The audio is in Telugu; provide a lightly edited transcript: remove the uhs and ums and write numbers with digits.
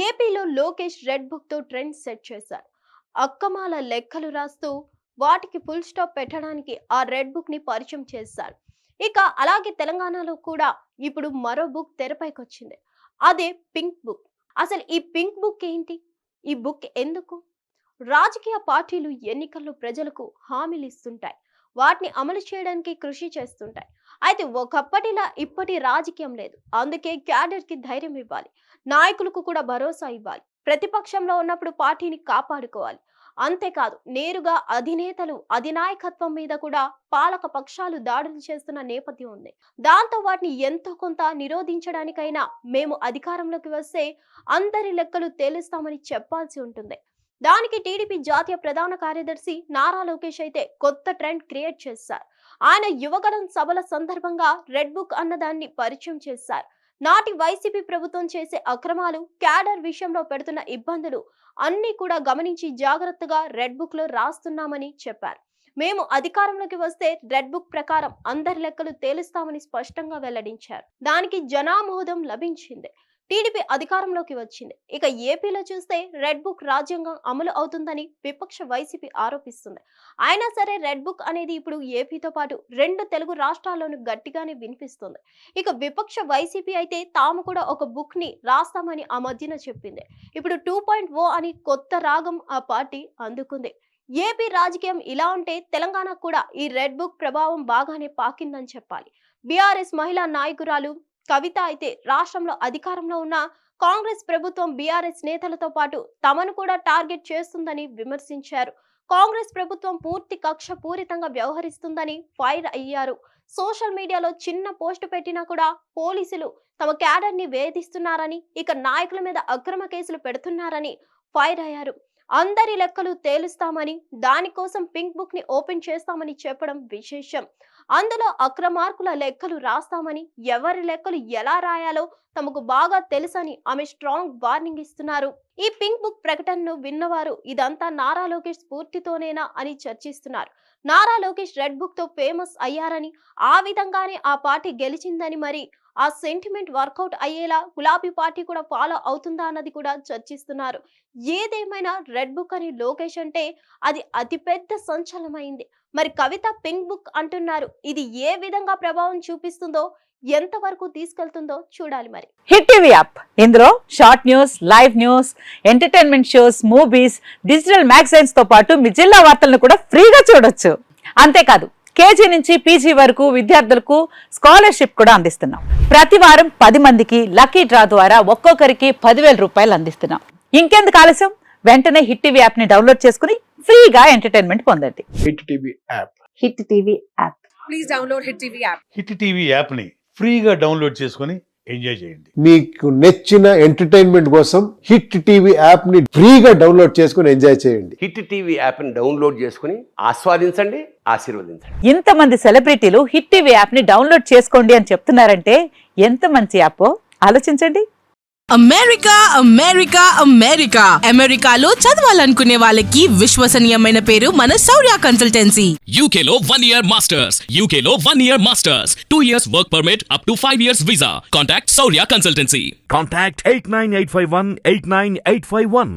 ఏపీలో లోకేష్ రెడ్ బుక్ తో ట్రెండ్ సెట్ చేశారు. అక్కమాల లెక్కలు రాస్తూ వాటికి ఫుల్ స్టాప్ పెట్టడానికి ఆ రెడ్ బుక్ ని పరిచయం చేశారు. ఇక అలాగే తెలంగాణలో కూడా ఇప్పుడు మరో బుక్ తెరపైకి వచ్చింది. అదే పింక్ బుక్. అసలు ఈ పింక్ బుక్ ఏంటి? ఈ బుక్ ఎందుకు? రాజకీయ పార్టీలు ఎన్నికల్లో ప్రజలకు హామీలు ఇస్తుంటాయి, వాటిని అమలు చేయడానికి కృషి చేస్తుంటాయి. అయితే ఒకప్పటిలా ఇప్పటి రాజకీయం లేదు. అందుకే క్యాడర్ కి ధైర్యం ఇవ్వాలి, నాయకులకు కూడా భరోసా ఇవ్వాలి. ప్రతిపక్షంలో ఉన్నప్పుడు పార్టీని కాపాడుకోవాలి. అంతేకాదు, నేరుగా అధినేతలు అధినాయకత్వం మీద కూడా పాలక పక్షాలు దాడులు చేస్తున్న నేపథ్యం ఉంది. దాంతో వాటిని ఎంతో కొంత నిరోధించడానికైనా మేము అధికారంలోకి వస్తే అందరి లెక్కలు తేలుస్తామని చెప్పాల్సి ఉంటుంది. దానికి టీడీపీ జాతీయ ప్రధాన కార్యదర్శి నారా లోకేష్ అయితే కొత్త ట్రెండ్ క్రియేట్ చేశారు. ఆయన యువగలం సభల సందర్భంగా రెడ్ బుక్ అన్నదాన్ని పరిచయం చేశారు. నాటి వైసీపీ ప్రభుత్వం చేసే అక్రమాలు, క్యాడర్ విషయంలో పెడుతున్న ఇబ్బందులు అన్ని కూడా గమనించి జాగ్రత్తగా రెడ్ బుక్ లో రాస్తున్నామని చెప్పారు. మేము అధికారంలోకి వస్తే రెడ్ బుక్ ప్రకారం అందరి లెక్కలు తేలుస్తామని స్పష్టంగా వెల్లడించారు. దానికి జనామోదం లభించింది. టీడీపీ అధికారంలోకి వచ్చింది. ఇక ఏపీలో చూస్తే రెడ్ బుక్ రాజ్యాంగం అమలు అవుతుందని విపక్ష వైసీపీ ఆరోపిస్తుంది. అయినా సరే రెడ్ బుక్ అనేది ఇప్పుడు ఏపీతో పాటు 2 తెలుగు రాష్ట్రాల్లోనూ గట్టిగానే వినిపిస్తుంది. ఇక విపక్ష వైసీపీ అయితే తాము కూడా ఒక బుక్ ని రాస్తామని ఆ మధ్యన చెప్పింది. ఇప్పుడు 2.0 అని కొత్త రాగం ఆ పార్టీ అందుకుంది. ఏపీ రాజకీయం ఇలా ఉంటే తెలంగాణ కూడా ఈ రెడ్ బుక్ ప్రభావం బాగానే పాకిందని చెప్పాలి. బీఆర్ఎస్ మహిళా నాయకురాలు కవిత అయితే రాష్ట్రంలో అధికారంలో ఉన్న కాంగ్రెస్ ప్రభుత్వం బీఆర్ఎస్ నేతలతో పాటు తమను కూడా టార్గెట్ చేస్తుందని విమర్శించారు. కాంగ్రెస్ ప్రభుత్వం పూర్తి కక్ష పూరితంగా వ్యవహరిస్తుందని ఫైర్ అయ్యారు. సోషల్ మీడియాలో చిన్న పోస్టు పెట్టినా కూడా పోలీసులు తమ క్యాడర్ ని వేధిస్తున్నారని, ఇక నాయకుల మీద అక్రమ కేసులు పెడుతున్నారని ఫైర్ అయ్యారు. అందరి లెక్కలు తేలుస్తామని, దానికోసం పింక్ బుక్ ని ఓపెన్ చేస్తామని చెప్పడం విశేషం. అందులో అక్రమార్కుల లెక్కలు రాస్తామని, ఎవరి లెక్కలు ఎలా రాయాలో తమకు బాగా తెలుసని ఆమె స్ట్రాంగ్ వార్నింగ్ ఇస్తున్నారు. ఈ పింక్ బుక్ ప్రకటనను విన్నవారు ఇదంతా నారా లోకేష్ స్ఫూర్తితోనేనా అని చర్చిస్తున్నారు. నారా లోకేష్ రెడ్ బుక్ తో ఫేమస్ అయ్యారని, ఆ విధంగానే ఆ పార్టీ గెలిచిందని, మరి ఆ సెంటిమెంట్ వర్కౌట్ అయ్యేలా గులాబీ పార్టీ కూడా ఫాలో అవుతుందా అన్నది కూడా చర్చిస్తున్నారు. ఏదేమైనా రెడ్ బుక్ అని లోకేష్ అంటే అది అతిపెద్ద సంచలనమైంది. మరి కవిత పింక్ బుక్ అంటున్నారు. ఇది ఏ విధంగా ప్రభావం చూపిస్తుందో, ఎంతవరకు తీసుకెళ్తుందో చూడాలి. మరి హిట్ టీవీ యాప్, ఇందులో short news, live news, entertainment shows, movies, digital magazines తో పాటు మీ జిల్లా వార్తలను కూడా ఫ్రీగా చూడొచ్చు. అంతేకాదు, కేజీ నుంచి పీజీ వరకు విద్యార్థులకు స్కాలర్షిప్ కూడా అందిస్తున్నాం. ప్రతి వారం 10 మందికి లక్కీ డ్రా ద్వారా ఒక్కొక్కరికి 10,000 రూపాయలు అందిస్తున్నాం. ఇంకెందుకు ఆలస్యం, వెంటనే హిట్ టీవీ యాప్ ని డౌన్లోడ్ చేసుకుని ఫ్రీగా ఎంటర్టైన్మెంట్ పొందండి. Hit TV app. Hit TV app. Please download hit TV app. Hit TV app ని ఫ్రీగా డౌన్లోడ్ చేసుకుని ఎంజాయ్ చేయండి. మీకు నచ్చిన ఎంటర్టైన్మెంట్ కోసం హిట్ టీవీ యాప్ ని ఫ్రీగా డౌన్లోడ్ చేసుకుని ఎంజాయ్ చేయండి. హిట్ టీవీ యాప్ ని డౌన్లోడ్ చేసుకుని ఆస్వాదించండి, ఆశీర్వదించండి. ఇంతమంది సెలబ్రిటీలు హిట్ టీవీ యాప్ ని డౌన్లోడ్ చేసుకోండి అని చెప్తున్నారంటే ఎంత మంచి యాప్ ఆలోచించండి. అమెరికా అమెరికా అమెరికా అమెరికాలో చదవాలనుకునే వాళ్ళకి విశ్వసనీయమైన పేరు మన శౌర్య కన్సల్టెన్సీ. UK లో 1 year masters. UK లో 1 year masters. 2 years work permit up to 5 years visa. Contact Saurya Consultancy. Contact 89851 89851.